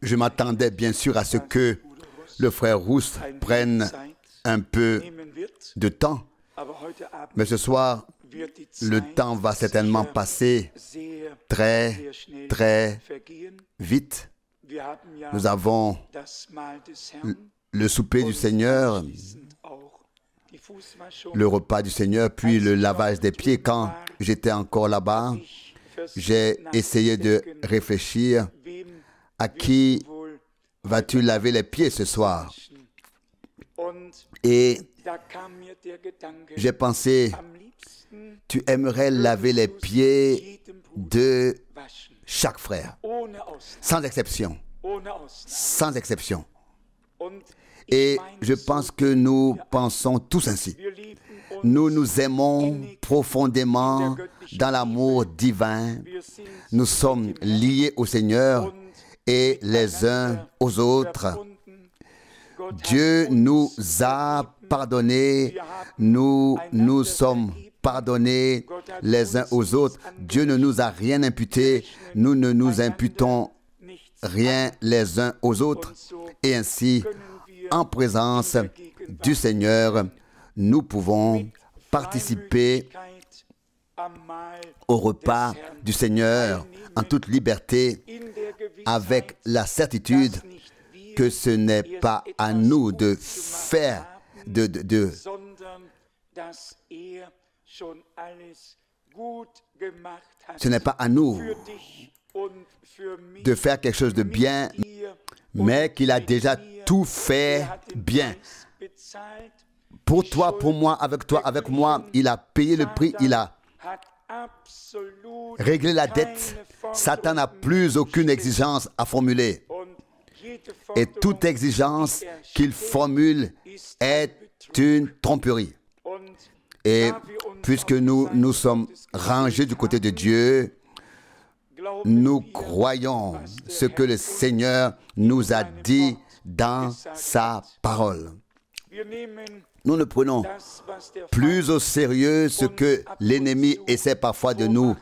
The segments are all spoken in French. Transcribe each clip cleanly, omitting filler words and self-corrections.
Je m'attendais bien sûr à ce que le frère Rousse prenne un peu de temps, mais ce soir, le temps va certainement passer très, très vite. Nous avons le souper du Seigneur, le repas du Seigneur, puis le lavage des pieds. Quand j'étais encore là-bas, j'ai essayé de réfléchir à qui vas-tu laver les pieds ce soir? Et j'ai pensé, tu aimerais laver les pieds de chaque frère, sans exception, sans exception. Et je pense que nous pensons tous ainsi. Nous nous aimons profondément dans l'amour divin. Nous sommes liés au Seigneur et les uns aux autres. Dieu nous a pardonnés. Nous nous sommes pardonnés les uns aux autres. Dieu ne nous a rien imputé. Nous ne nous imputons rien les uns aux autres. Et ainsi, en présence du Seigneur, nous pouvons participer au repas du Seigneur en toute liberté, avec la certitude que ce n'est pas à nous de faire, ce n'est pas à nous de faire quelque chose de bien, mais qu'il a déjà tout fait bien. Pour toi, pour moi, avec moi, il a payé le prix, il a réglé la dette. Satan n'a plus aucune exigence à formuler. Et toute exigence qu'il formule est une tromperie. Et puisque nous sommes rangés du côté de Dieu, nous croyons ce que le Seigneur nous a dit dans sa parole. Nous ne prenons plus au sérieux ce que l'ennemi essaie parfois de nous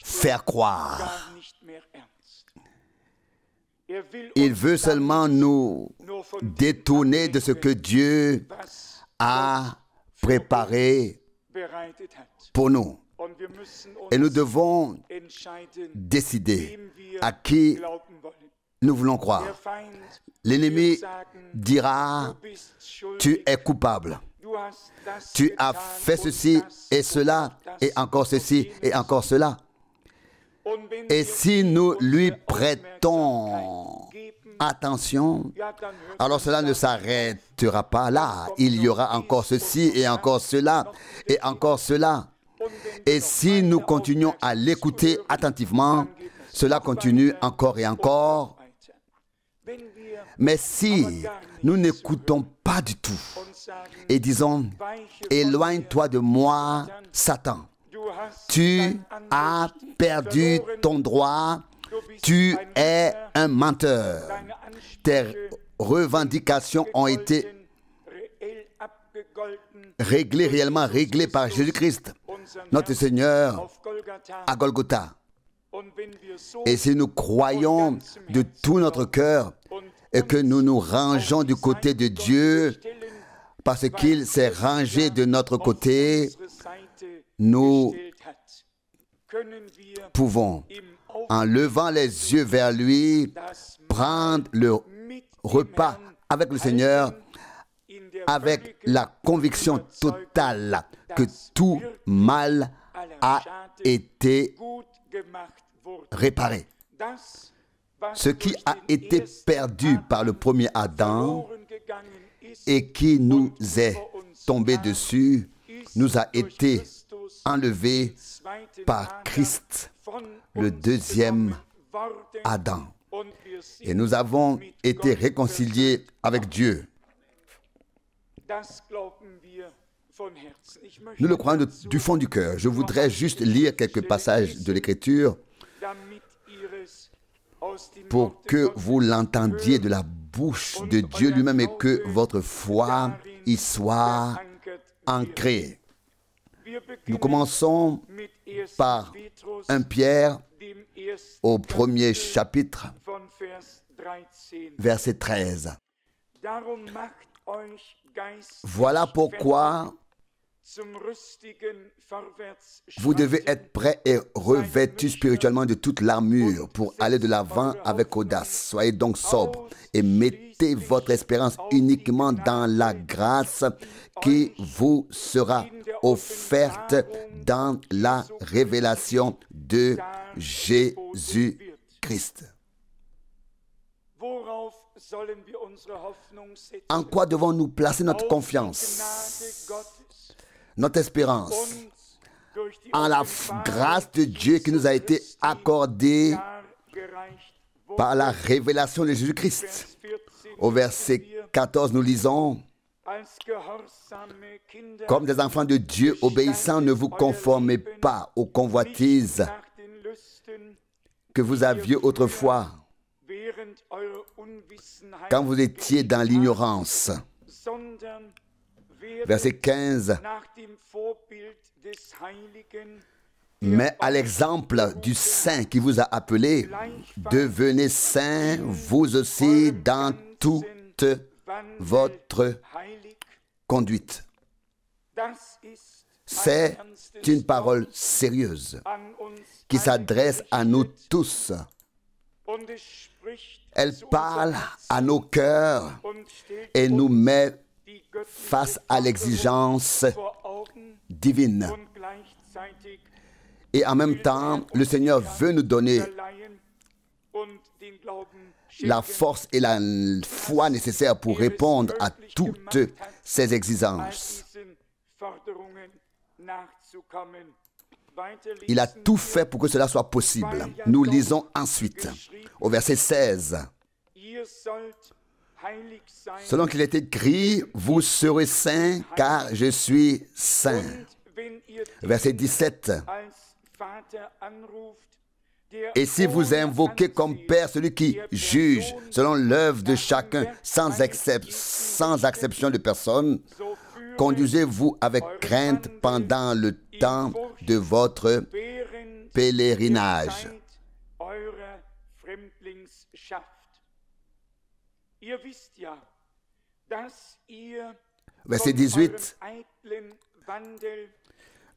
faire croire. Il veut seulement nous détourner de ce que Dieu a préparé pour nous. Et nous devons décider à qui nous voulons croire. L'ennemi dira, tu es coupable. Tu as fait ceci et cela, et encore ceci et encore cela. Et si nous lui prêtons attention, alors cela ne s'arrêtera pas là. Il y aura encore ceci et encore cela et encore cela. Et si nous continuons à l'écouter attentivement, cela continue encore et encore. Mais si nous n'écoutons pas du tout et disons, éloigne-toi de moi, Satan. Tu as perdu ton droit, tu es un menteur. Tes revendications ont été réellement réglées par Jésus-Christ, notre Seigneur, à Golgotha. Et si nous croyons de tout notre cœur et que nous nous rangeons du côté de Dieu, parce qu'il s'est rangé de notre côté, nous pouvons, en levant les yeux vers lui, prendre le repas avec le Seigneur, avec la conviction totale que tout mal a été réparé. Ce qui a été perdu par le premier Adam et qui nous est tombé dessus, nous a été enlevé par Christ, le deuxième Adam. Et nous avons été réconciliés avec Dieu. Nous le croyons du fond du cœur. Je voudrais juste lire quelques passages de l'Écriture pour que vous l'entendiez de la bouche de Dieu lui-même et que votre foi y soit ancrée. Nous commençons par 1 Pierre au premier chapitre, verset 13. Voilà pourquoi vous devez être prêts et revêtus spirituellement de toute l'armure pour aller de l'avant avec audace. Soyez donc sobres et mettez votre espérance uniquement dans la grâce qui vous sera offerte dans la révélation de Jésus-Christ. En quoi devons-nous placer notre confiance, notre espérance? En la grâce de Dieu qui nous a été accordée par la révélation de Jésus-Christ. Au verset 14, nous lisons: comme des enfants de Dieu obéissants, ne vous conformez pas aux convoitises que vous aviez autrefois, quand vous étiez dans l'ignorance. Verset 15. Mais à l'exemple du Saint qui vous a appelé, devenez saints vous aussi dans toute votre conduite. C'est une parole sérieuse qui s'adresse à nous tous. Elle parle à nos cœurs et nous met face à l'exigence divine. Et en même temps, le Seigneur veut nous donner la force et la foi nécessaires pour répondre à toutes ces exigences. Il a tout fait pour que cela soit possible. Nous lisons ensuite, au verset 16. Selon qu'il est écrit, vous serez saints car je suis saint. Verset 17. Et si vous invoquez comme Père celui qui juge selon l'œuvre de chacun, sans exception de personne, conduisez-vous avec crainte pendant le temps de votre pèlerinage. Verset 18.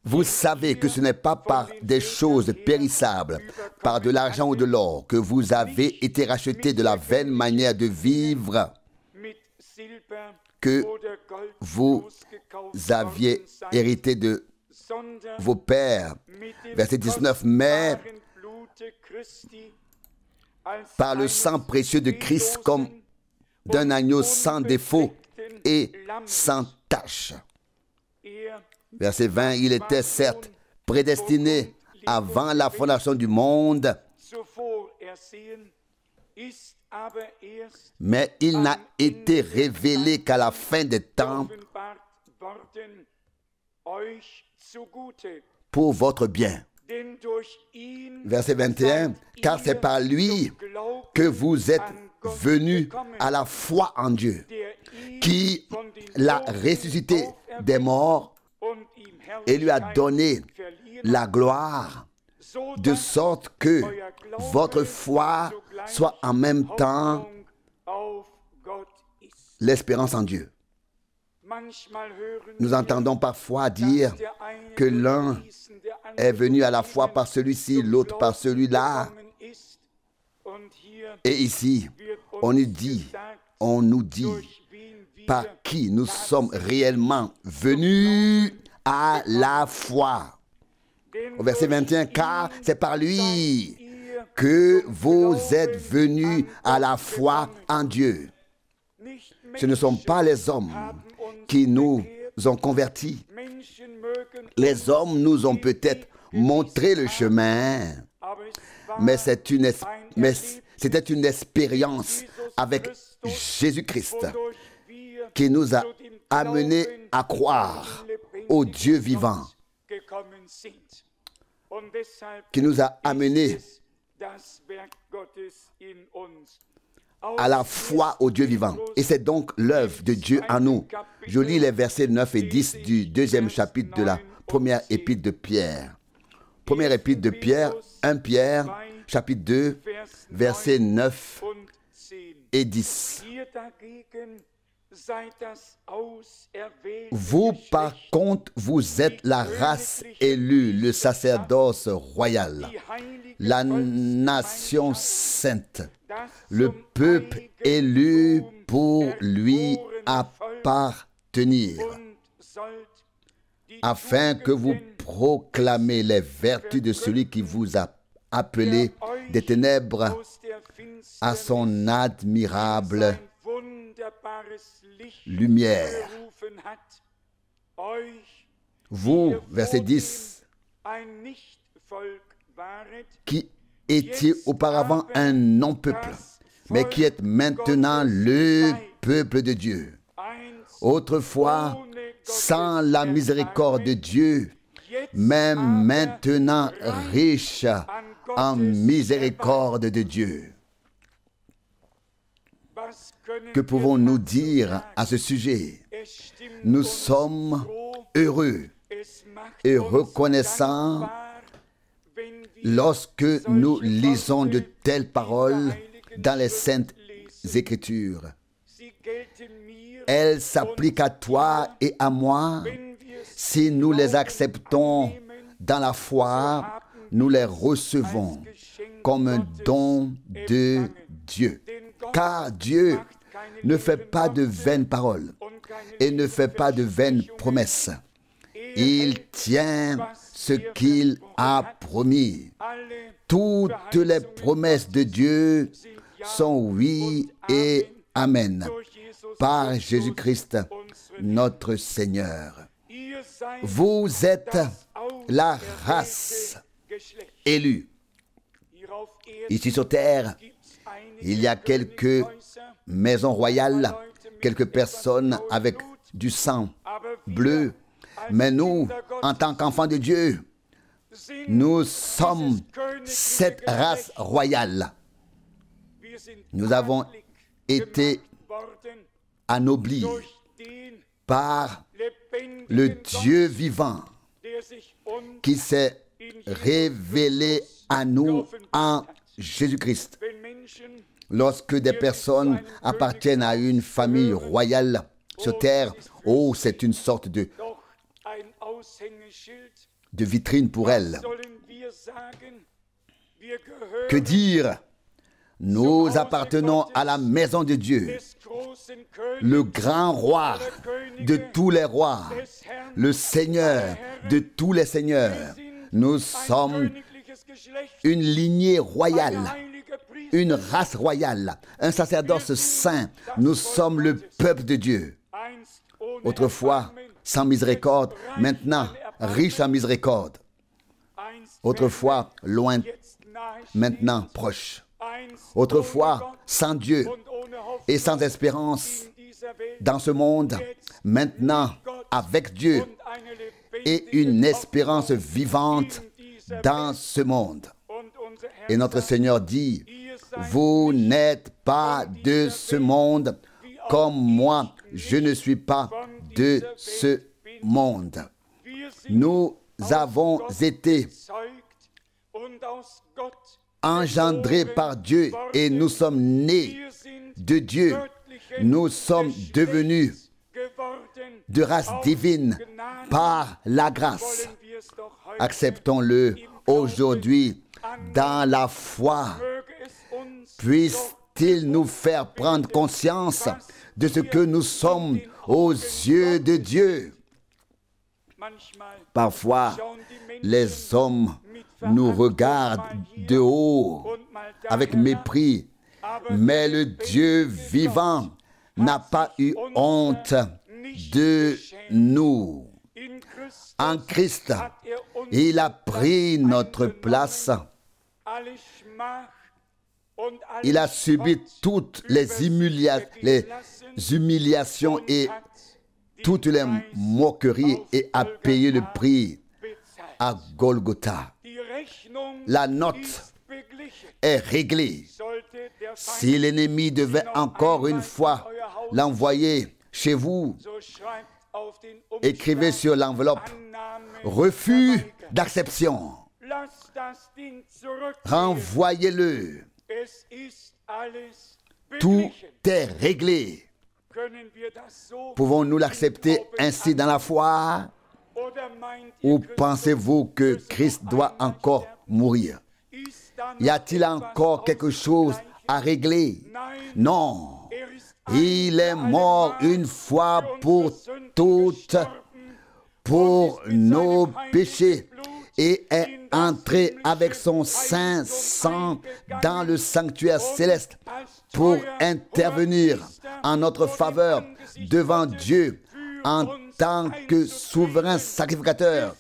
Vous savez que ce n'est pas par des choses périssables, par de l'argent ou de l'or, que vous avez été rachetés de la vaine manière de vivre que vous aviez hérité de vos pères. Verset 19. Mais par le sang précieux de Christ, comme d'un agneau sans défaut et sans tache. Verset 20, il était certes prédestiné avant la fondation du monde, mais il n'a été révélé qu'à la fin des temps pour votre bien. Verset 21, car c'est par lui que vous êtes venus à la foi en Dieu, qui l'a ressuscité des morts et lui a donné la gloire, de sorte que votre foi soit en même temps l'espérance en Dieu. Nous entendons parfois dire que l'un est venu à la foi par celui-ci, l'autre par celui-là. Et ici, on nous dit par qui nous sommes réellement venus à la foi. Au verset 21, car c'est par lui que vous êtes venus à la foi en Dieu. Ce ne sont pas les hommes qui nous ont convertis. Les hommes nous ont peut-être montré le chemin, mais c'était une expérience avec Jésus-Christ qui nous a amenés à croire au Dieu vivant, qui nous a amenés à la foi au Dieu vivant. Et c'est donc l'œuvre de Dieu en nous. Je lis les versets 9 et 10 du deuxième chapitre de la première épître de Pierre. Première épître de Pierre, 1 Pierre, chapitre 2, versets 9 et 10. Vous, par contre, vous êtes la race élue, le sacerdoce royal, la nation sainte, le peuple élu pour lui appartenir, afin que vous proclamez les vertus de celui qui vous a appelé des ténèbres à son admirable lumière. Vous, verset 10, qui étiez auparavant un non-peuple, mais qui êtes maintenant le peuple de Dieu. Autrefois, sans la miséricorde de Dieu, mais maintenant riche en miséricorde de Dieu. Que pouvons-nous dire à ce sujet? Nous sommes heureux et reconnaissants lorsque nous lisons de telles paroles dans les Saintes Écritures. Elles s'appliquent à toi et à moi. Si nous les acceptons dans la foi, nous les recevons comme un don de Dieu. Car Dieu ne fait pas de vaines paroles et ne fait pas de vaines promesses. Il tient ce qu'il a promis. Toutes les promesses de Dieu sont oui et amen. Par Jésus-Christ, notre Seigneur. Vous êtes la race élue. Ici sur terre, il y a quelques maisons royales, quelques personnes avec du sang bleu. Mais nous, en tant qu'enfants de Dieu, nous sommes cette race royale. Nous avons été anoblis par le Dieu vivant qui s'est révélé à nous en Jésus-Christ. Lorsque des personnes appartiennent à une famille royale sur terre, oh, c'est une sorte de vitrine pour elles. Que dire? Nous appartenons à la maison de Dieu, le grand roi de tous les rois, le Seigneur de tous les seigneurs. Nous sommes une lignée royale, une race royale, un sacerdoce saint. Nous sommes le peuple de Dieu. Autrefois, sans miséricorde, maintenant, riche en miséricorde. Autrefois, loin, maintenant, proche. Autrefois, sans Dieu et sans espérance dans ce monde, maintenant, avec Dieu et une espérance vivante dans ce monde. Et notre Seigneur dit, vous n'êtes pas de ce monde, comme moi, je ne suis pas de ce monde. Nous avons été engendrés par Dieu et nous sommes nés de Dieu. Nous sommes devenus de race divine par la grâce. Acceptons-le aujourd'hui dans la foi. Puisse-t-il nous faire prendre conscience de ce que nous sommes aux yeux de Dieu. Parfois, les hommes nous regardent de haut avec mépris, mais le Dieu vivant n'a pas eu honte de nous. En Christ, il a pris notre place. Il a subi toutes les humiliations et toutes les moqueries et a payé le prix à Golgotha. La note est réglée. Si l'ennemi devait encore une fois l'envoyer chez vous, écrivez sur l'enveloppe refus d'acception. Renvoyez-le. Tout est réglé. Pouvons-nous l'accepter ainsi dans la foi? Ou pensez-vous que Christ doit encore mourir? Y a-t-il encore quelque chose à régler? Non. Il est mort une fois pour toutes pour nos péchés et est entré avec son saint sang dans le sanctuaire céleste pour intervenir en notre faveur devant Dieu en tant que souverain sacrificateur,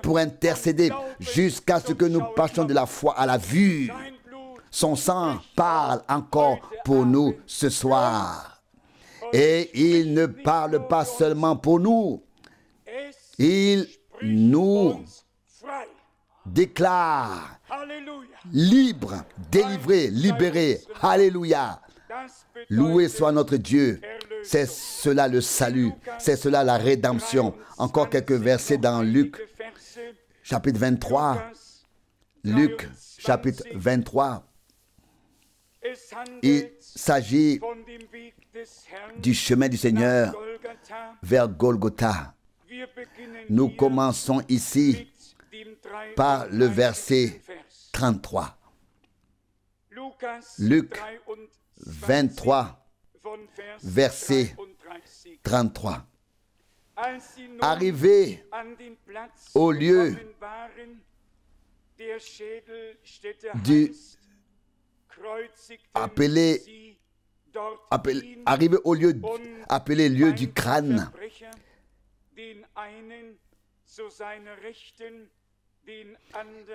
pour intercéder jusqu'à ce que nous passions de la foi à la vue. Son sang parle encore pour nous ce soir. Et il ne parle pas seulement pour nous. Il nous déclare libres, délivrés, libérés. Alléluia. Loué soit notre Dieu. C'est cela le salut. C'est cela la rédemption. Encore quelques versets dans Luc, chapitre 23. Luc, chapitre 23. Il s'agit du chemin du Seigneur vers Golgotha. Nous commençons ici par le verset 33. Luc 23, verset 33. Arrivé au lieu arrivé au lieu appelé lieu du crâne,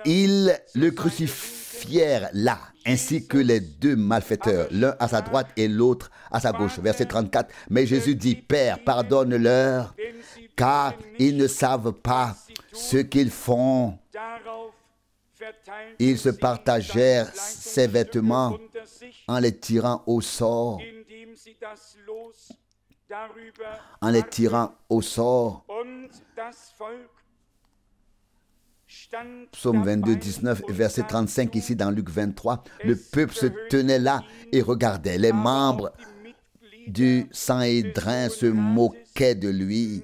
ils le crucifièrent là, ainsi que les deux malfaiteurs, l'un à sa droite et l'autre à sa gauche. Verset 34. Mais Jésus dit, Père, pardonne-leur, car ils ne savent pas ce qu'ils font. Ils se partagèrent ses vêtements en les tirant au sort. En les tirant au sort. Psaume 22, 19 et verset 35 ici dans Luc 23. Le peuple se tenait là et regardait. Les membres du Sanhédrin se moquaient de lui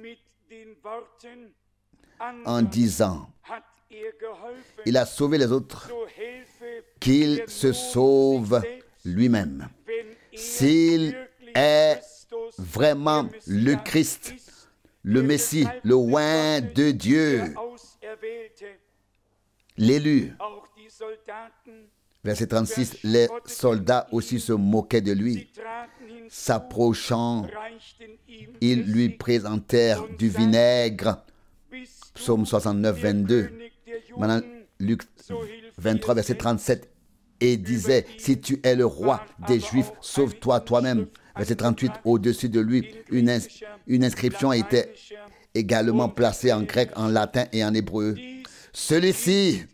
en disant, il a sauvé les autres, qu'il se sauve lui-même. S'il est vraiment le Christ, le Messie, le oint de Dieu, l'élu. Verset 36, les soldats aussi se moquaient de lui. S'approchant, ils lui présentèrent du vinaigre. Psaume 69, 22. Maintenant, Luc 23, verset 37. Et disait, si tu es le roi des Juifs, sauve-toi toi-même. Verset 38, au-dessus de lui, une inscription était également placée en grec, en latin et en hébreu. Celui-ci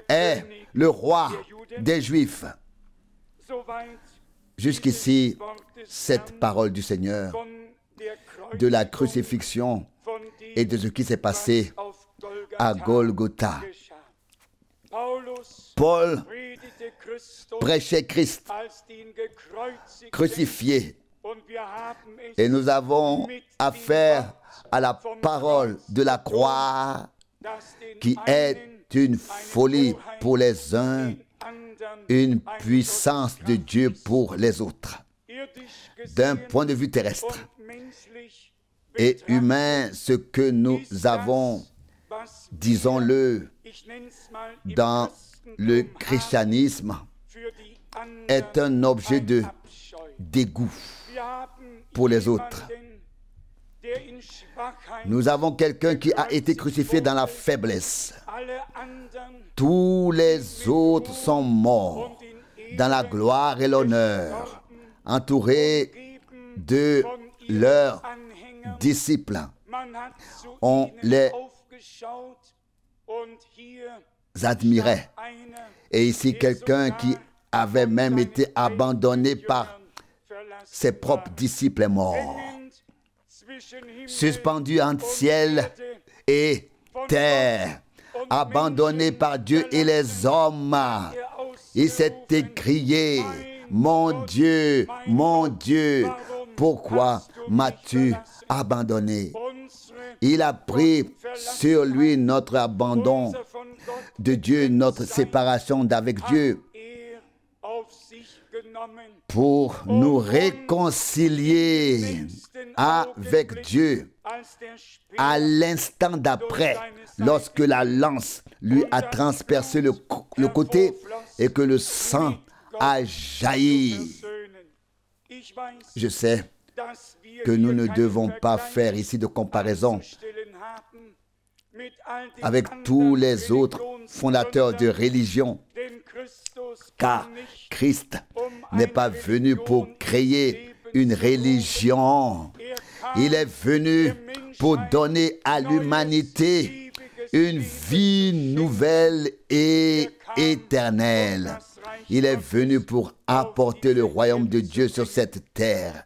est le roi des Juifs. Jusqu'ici, cette parole du Seigneur, de la crucifixion et de ce qui s'est passé à Golgotha. Paul prêchait Christ crucifié. Et nous avons affaire à la parole de la croix qui est une folie pour les uns, une puissance de Dieu pour les autres. D'un point de vue terrestre et humain, ce que nous avons, disons-le, dans le christianisme est un objet de dégoût pour les autres. Nous avons quelqu'un qui a été crucifié dans la faiblesse. Tous les autres sont morts dans la gloire et l'honneur, entourés de leurs disciples. On les admirait. Et ici, quelqu'un qui avait même été abandonné par ses propres disciples est mort. Suspendu entre ciel et terre, abandonné par Dieu et les hommes. Il s'est écrié, mon Dieu, pourquoi m'as-tu abandonné? Il a pris sur lui notre abandon de Dieu, notre séparation d'avec Dieu, pour nous réconcilier avec Dieu à l'instant d'après, lorsque la lance lui a transpercé le côté et que le sang a jailli. Je sais que nous ne devons pas faire ici de comparaison avec tous les autres fondateurs de religion, car Christ n'est pas venu pour créer une religion. Il est venu pour donner à l'humanité une vie nouvelle et éternelle. Il est venu pour apporter le royaume de Dieu sur cette terre.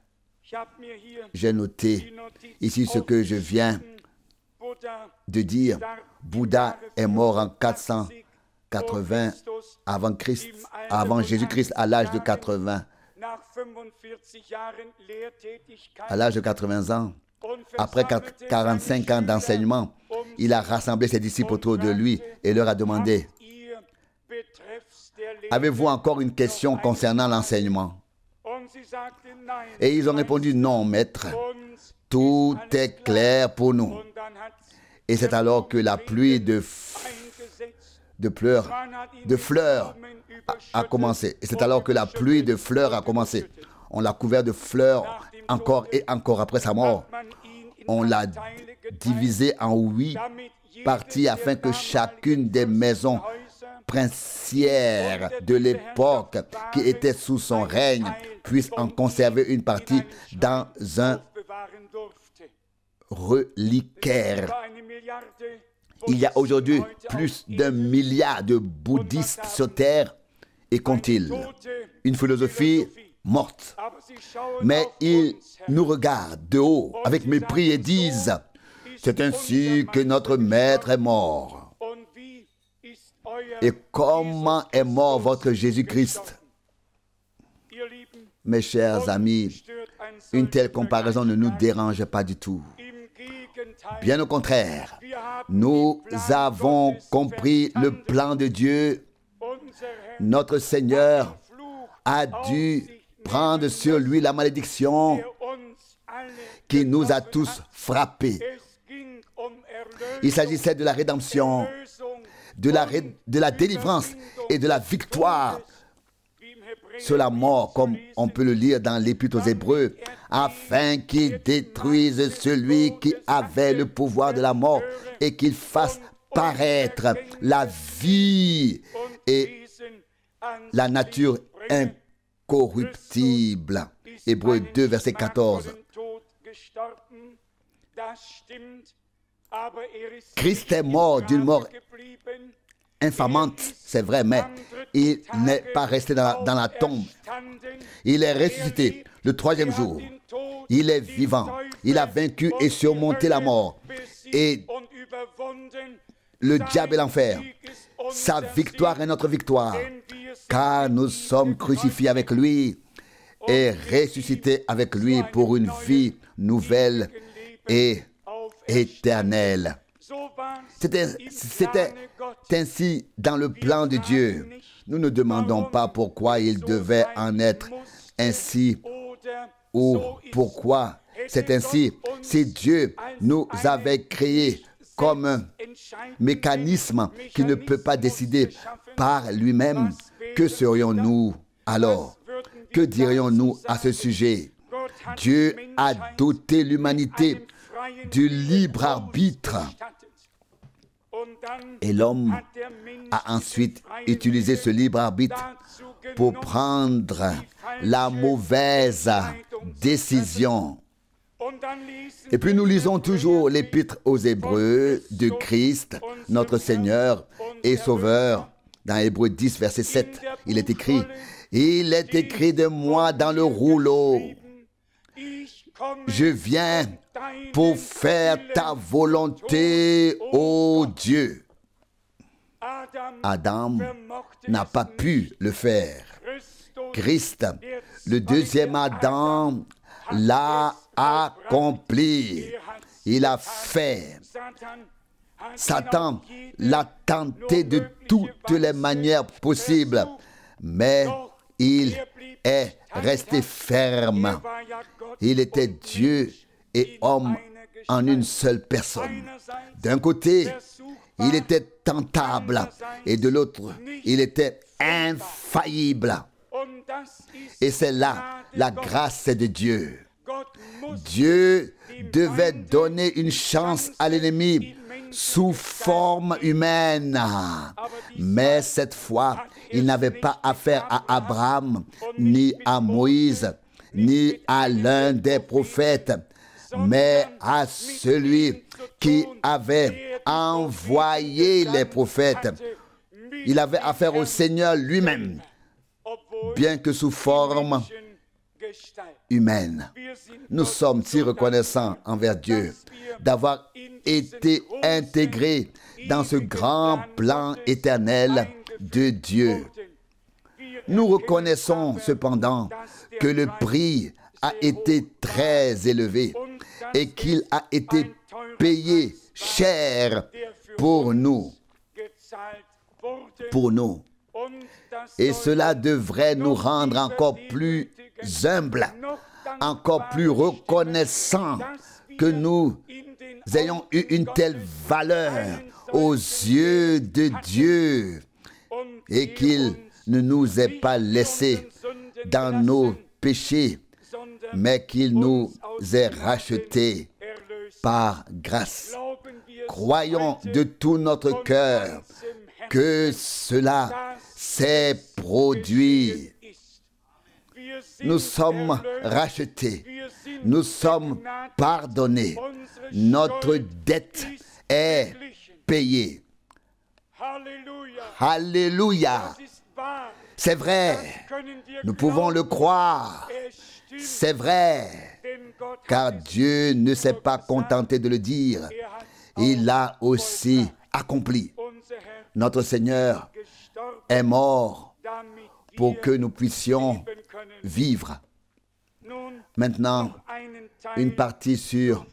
J'ai noté ici ce que je viens de dire. Bouddha est mort en 480 avant Jésus-Christ, à l'âge de 80. À l'âge de 80 ans, après 45 ans d'enseignement, il a rassemblé ses disciples autour de lui et leur a demandé: avez-vous encore une question concernant l'enseignement? Et ils ont répondu: non, maître, tout est clair pour nous. Et c'est alors que la pluie de fleurs a commencé. Et c'est alors que la pluie de fleurs a commencé. On l'a couvert de fleurs encore et encore après sa mort. On l'a divisé en 8 parties afin que chacune des maisons princières de l'époque qui étaient sous son règne puisse en conserver une partie dans un reliquaire. Il y a aujourd'hui plus d'1 milliard de bouddhistes sur terre. Et qu'ont-ils? Une philosophie morte. Mais ils nous regardent de haut avec mépris et disent: c'est ainsi que notre maître est mort. Et comment est mort votre Jésus-Christ? Mes chers amis, une telle comparaison ne nous dérange pas du tout. Bien au contraire, nous avons compris le plan de Dieu. Notre Seigneur a dû prendre sur lui la malédiction qui nous a tous frappés. Il s'agissait de la rédemption, de la délivrance et de la victoire sur la mort, comme on peut le lire dans l'Épître aux Hébreux, afin qu'il détruise celui qui avait le pouvoir de la mort et qu'il fasse paraître la vie et la nature incorruptible. Hébreux 2, verset 14. Christ est mort d'une mort infamante, c'est vrai, mais il n'est pas resté dans la tombe. Il est ressuscité le 3e jour. Il est vivant. Il a vaincu et surmonté la mort et le diable et l'enfer. Sa victoire est notre victoire, car nous sommes crucifiés avec lui et ressuscités avec lui pour une vie nouvelle et éternelle. C'était ainsi dans le plan de Dieu. Nous ne demandons pas pourquoi il devait en être ainsi ou pourquoi c'est ainsi. Si Dieu nous avait créés comme un mécanisme qui ne peut pas décider par lui-même, que serions-nous alors? Que dirions-nous à ce sujet? Dieu a doté l'humanité du libre arbitre. Et l'homme a ensuite utilisé ce libre arbitre pour prendre la mauvaise décision. Et puis nous lisons toujours l'Épître aux Hébreux de Christ, notre Seigneur et Sauveur. Dans Hébreux 10, verset 7, il est écrit: il est écrit de moi dans le rouleau je viens pour faire ta volonté, ô Dieu. Adam n'a pas pu le faire. Christ, le deuxième Adam, l'a accompli. Il a fait. Satan l'a tenté de toutes les manières possibles, mais il est resté ferme. Il était Dieu et homme en une seule personne. D'un côté, il était tentable et de l'autre, il était infaillible. Et c'est là la grâce de Dieu. Dieu devait donner une chance à l'ennemi sous forme humaine. Mais cette fois, il n'avait pas affaire à Abraham, ni à Moïse, ni à l'un des prophètes, mais à celui qui avait envoyé les prophètes. Il avait affaire au Seigneur lui-même, bien que sous forme humaine. Nous sommes si reconnaissants envers Dieu d'avoir été intégrés dans ce grand plan éternel de Dieu. Nous reconnaissons cependant que le prix a été très élevé et qu'il a été payé cher pour nous. Pour nous. Et cela devrait nous rendre encore plus humbles, encore plus reconnaissants que nous ayons eu une telle valeur aux yeux de Dieu et qu'il ne nous ait pas laissés dans nos péchés, mais qu'il nous ait rachetés par grâce. Croyons de tout notre cœur que cela s'est produit. Nous sommes rachetés, nous sommes pardonnés, notre dette est payée. Alléluia. C'est vrai, nous pouvons le croire, c'est vrai, car Dieu ne s'est pas contenté de le dire, il l'a aussi accompli. Notre Seigneur est mort pour que nous puissions vivre. Maintenant, une partie sur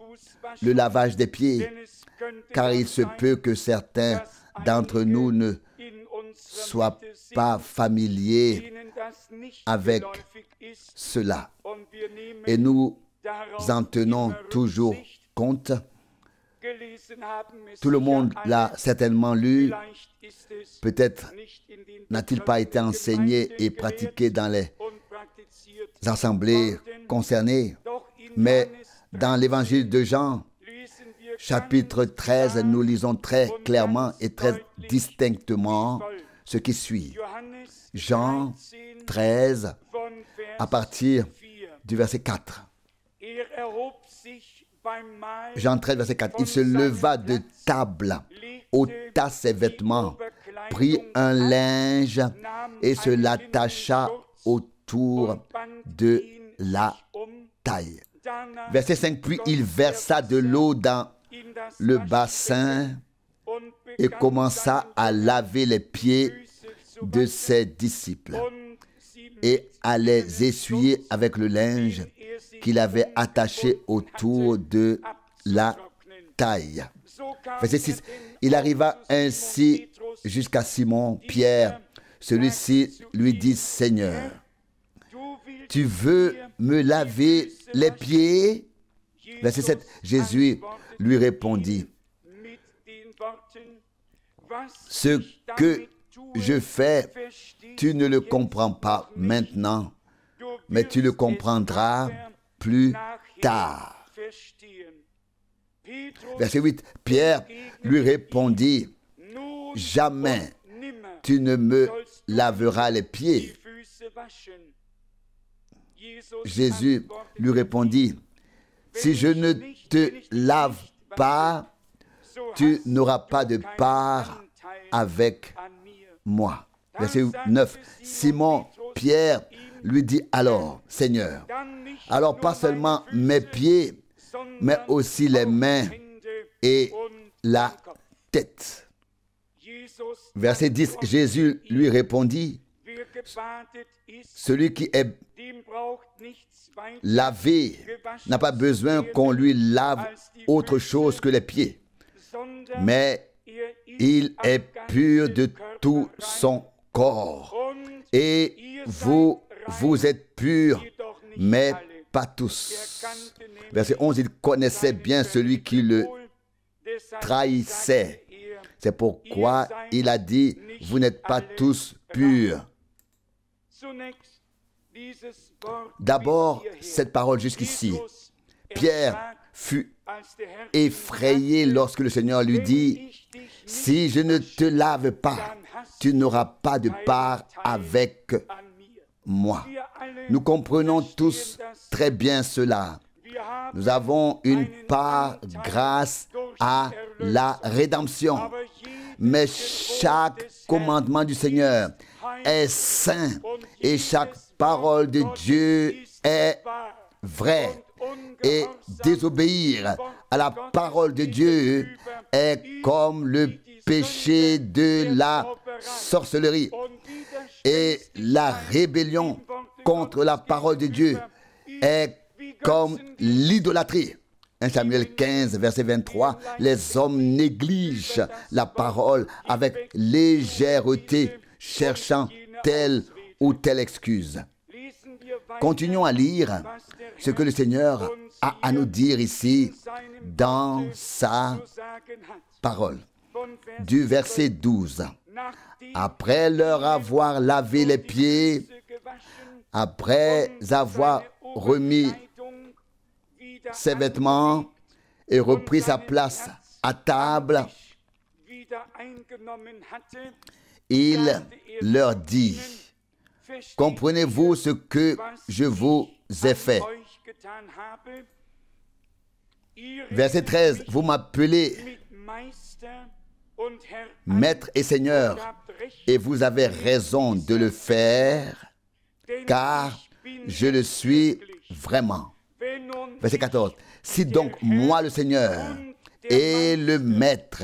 le lavage des pieds, car il se peut que certains d'entre nous ne soient pas familiers avec cela. Et nous en tenons toujours compte. Tout le monde l'a certainement lu. Peut-être n'a-t-il pas été enseigné et pratiqué dans les assemblées concernées. Mais dans l'évangile de Jean, chapitre 13, nous lisons très clairement et très distinctement ce qui suit. Jean 13, à partir du verset 4. Jean 13, verset 4. Il se leva de table, ôta ses vêtements, prit un linge et se l'attacha autour de la taille. Verset 5. Puis il versa de l'eau dans le bassin et commença à laver les pieds de ses disciples et à les essuyer avec le linge qu'il avait attaché autour de la taille. Verset 6. Il arriva ainsi jusqu'à Simon Pierre. Celui-ci lui dit: Seigneur, tu veux me laver les pieds? Verset 7. Jésus lui répondit: ce que je fais, tu ne le comprends pas maintenant, mais tu le comprendras plus tard. Verset 8. Pierre lui répondit: jamais tu ne me laveras les pieds. Jésus lui répondit: si je ne te lave pas, tu n'auras pas de part avec moi. Verset 9. Simon Pierre lui dit alors, Seigneur, alors pas seulement mes pieds, mais aussi les mains et la tête. Verset 10, Jésus lui répondit, celui qui est lavé n'a pas besoin qu'on lui lave autre chose que les pieds, mais il est pur de tout son corps. Et vous êtes purs, mais pas tous. Verset 11, il connaissait bien celui qui le trahissait. C'est pourquoi il a dit, vous n'êtes pas tous purs. D'abord, cette parole jusqu'ici. Pierre fut effrayé lorsque le Seigneur lui dit, si je ne te lave pas, tu n'auras pas de part avec moi. Nous comprenons tous très bien cela. Nous avons une part grâce à la rédemption. Mais chaque commandement du Seigneur est saint et chaque parole de Dieu est vraie. Et désobéir à la parole de Dieu est comme le péché de la sorcellerie. Et la rébellion contre la parole de Dieu est comme l'idolâtrie. 1 Samuel 15, verset 23, les hommes négligent la parole avec légèreté, cherchant telle ou telle excuse. Continuons à lire ce que le Seigneur a à nous dire ici dans sa parole. Du verset 12. Après leur avoir lavé les pieds, après avoir remis ses vêtements et repris sa place à table, il leur dit, comprenez-vous ce que je vous ai fait? Verset 13, vous m'appelez Maître et Seigneur, et vous avez raison de le faire, car je le suis vraiment. Verset 14, si donc moi le Seigneur et le Maître,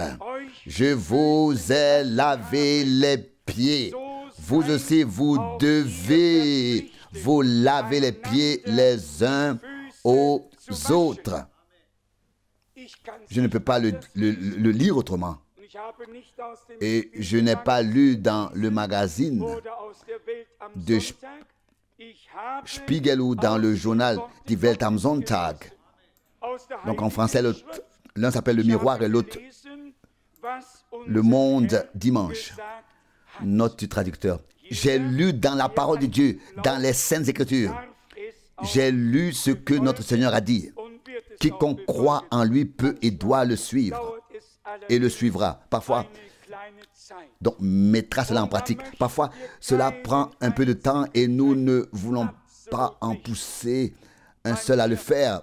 je vous ai lavé les pieds, vous aussi vous devez vous laver les pieds les uns aux autres. Je ne peux pas le lire autrement. Et je n'ai pas lu dans le magazine de Spiegel ou dans le journal Die Welt am Sonntag. Donc en français, l'un s'appelle Le Miroir et l'autre Le Monde dimanche. Note du traducteur. J'ai lu dans la parole de Dieu, dans les Saintes Écritures, j'ai lu ce que notre Seigneur a dit. Quiconque croit en lui peut et doit le suivre et le suivra. Parfois, donc mettra cela en pratique. Parfois, cela prend un peu de temps et nous ne voulons pas en pousser un seul à le faire.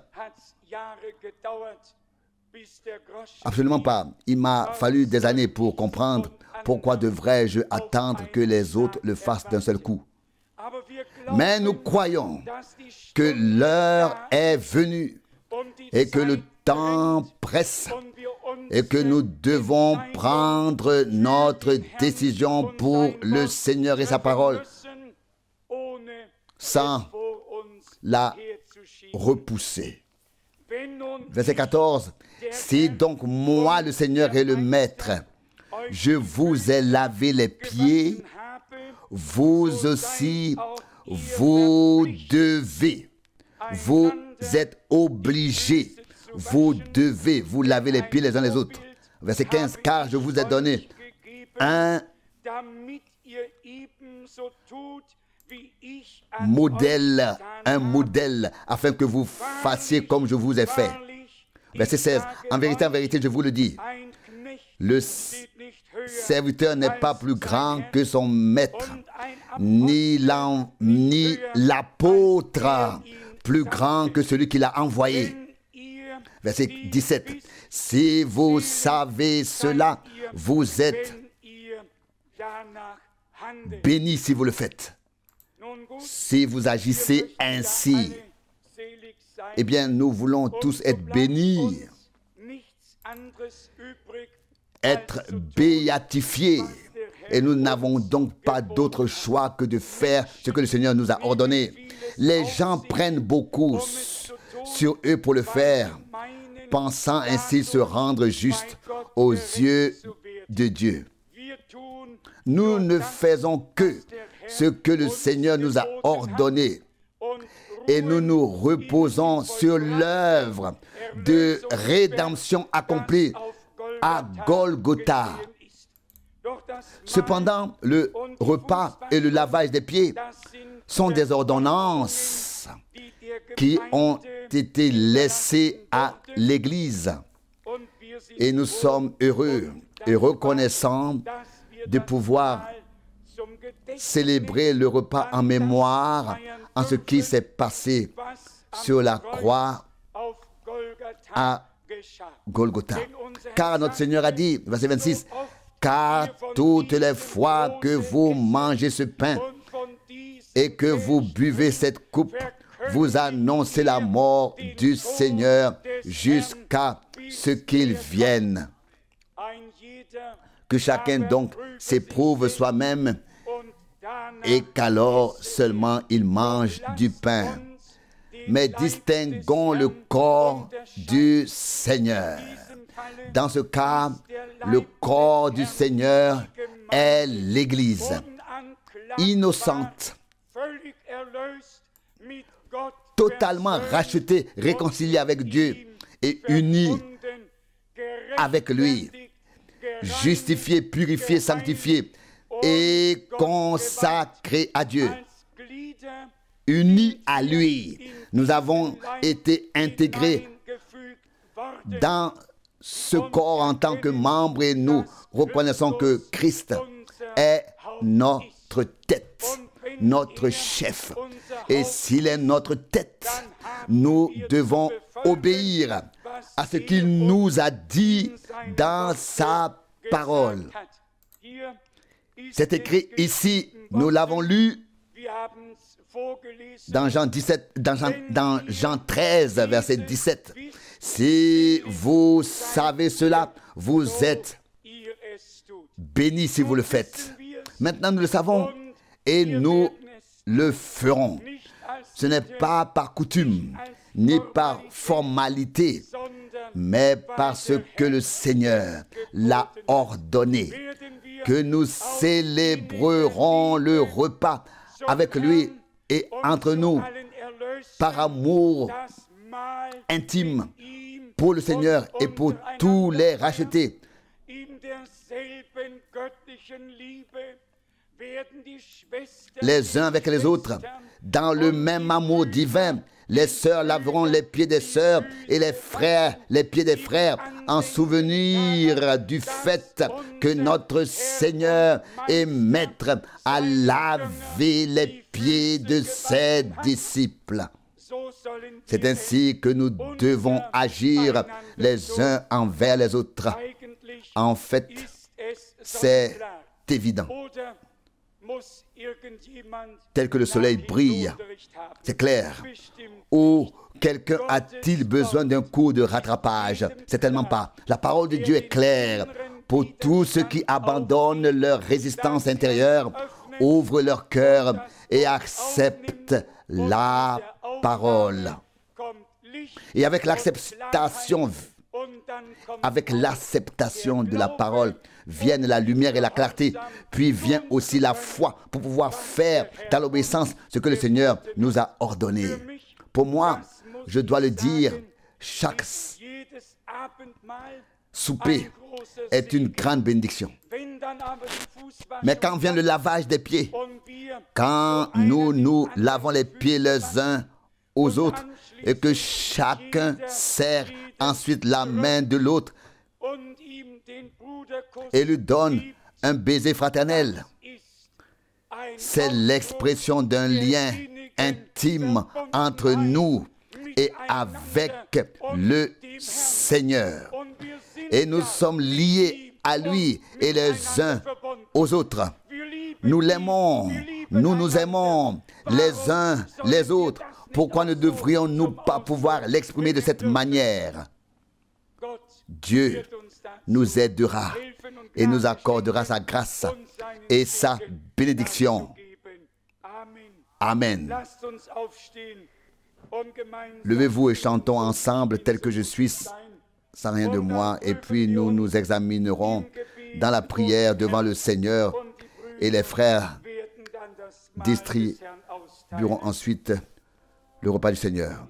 Absolument pas. Il m'a fallu des années pour comprendre pourquoi devrais-je attendre que les autres le fassent d'un seul coup. Mais nous croyons que l'heure est venue et que le temps presse et que nous devons prendre notre décision pour le Seigneur et sa parole sans la repousser. Verset 14. Si donc moi, le Seigneur et le Maître, je vous ai lavé les pieds, vous aussi, vous devez, vous êtes obligés, vous devez vous laver les pieds les uns les autres. Verset 15, car je vous ai donné un modèle, afin que vous fassiez comme je vous ai fait. Verset 16, en vérité, je vous le dis, le serviteur n'est pas plus grand que son maître, ni l'apôtre plus grand que celui qui l'a envoyé. Verset 17. Si vous savez cela, vous êtes béni si vous le faites. Si vous agissez ainsi, eh bien, nous voulons tous être bénis, être béatifiés. Et nous n'avons donc pas d'autre choix que de faire ce que le Seigneur nous a ordonné. Les gens prennent beaucoup sur eux pour le faire, pensant ainsi se rendre juste aux yeux de Dieu. Nous ne faisons que ce que le Seigneur nous a ordonné. Et nous nous reposons sur l'œuvre de rédemption accomplie à Golgotha. Cependant, le repas et le lavage des pieds sont des ordonnances qui ont été laissées à l'Église. Et nous sommes heureux et reconnaissants de pouvoir célébrer le repas en mémoire en ce qui s'est passé sur la croix à Golgotha. Car notre Seigneur a dit, verset 26, « Car toutes les fois que vous mangez ce pain et que vous buvez cette coupe, vous annoncez la mort du Seigneur jusqu'à ce qu'il vienne. » Que chacun donc s'éprouve soi-même et qu'alors seulement il mange du pain. Mais distinguons le corps du Seigneur. Dans ce cas, le corps du Seigneur est l'Église, innocente, totalement rachetée, réconciliée avec Dieu et unie avec lui, justifiée, purifiée, sanctifiée et consacrée à Dieu. Unis à lui, nous avons été intégrés dans ce corps en tant que membres et nous reconnaissons que Christ est notre tête, notre chef. Et s'il est notre tête, nous devons obéir à ce qu'il nous a dit dans sa parole. C'est écrit ici, nous l'avons lu dans Jean 17, dans Jean 13, verset 17. Si vous savez cela, vous êtes bénis si vous le faites. Maintenant, nous le savons et nous le ferons. Ce n'est pas par coutume, ni par formalité, mais parce que le Seigneur l'a ordonné, que nous célébrerons le repas avec lui et entre nous, par amour intime pour le Seigneur et pour tous les rachetés. Les uns avec les autres, dans le même amour divin, les sœurs laveront les pieds des sœurs et les frères les pieds des frères, en souvenir du fait que notre Seigneur est maître à laver les pieds de ses disciples. C'est ainsi que nous devons agir les uns envers les autres. En fait, c'est évident. Tel que le soleil brille, c'est clair. Ou quelqu'un a-t-il besoin d'un cours de rattrapage? Certainement pas. La parole de Dieu est claire. Pour tous ceux qui abandonnent leur résistance intérieure, ouvrent leur cœur et acceptent la parole. Et avec l'acceptation de la parole, viennent la lumière et la clarté, puis vient aussi la foi pour pouvoir faire dans l'obéissance ce que le Seigneur nous a ordonné. Pour moi, je dois le dire, chaque souper est une grande bénédiction. Mais quand vient le lavage des pieds, quand nous lavons les pieds les uns aux autres et que chacun serre ensuite la main de l'autre et lui donne un baiser fraternel, c'est l'expression d'un lien intime entre nous et avec le Seigneur. Et nous sommes liés à lui et les uns aux autres. Nous l'aimons, nous nous aimons les uns les autres. Pourquoi ne devrions-nous pas pouvoir l'exprimer de cette manière? Dieu nous aidera et nous accordera sa grâce et sa bénédiction. Amen. Levez-vous et chantons ensemble tel que je suis, sans rien de moi, et puis nous nous examinerons dans la prière devant le Seigneur et les frères distribueront ensuite le repas du Seigneur.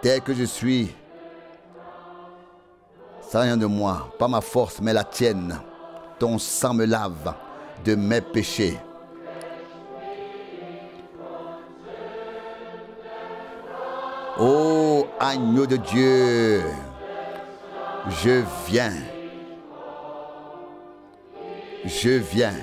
Tel que je suis, sans rien de moi, pas ma force mais la tienne, ton sang me lave de mes péchés. Ô agneau de Dieu, je viens. Je viens.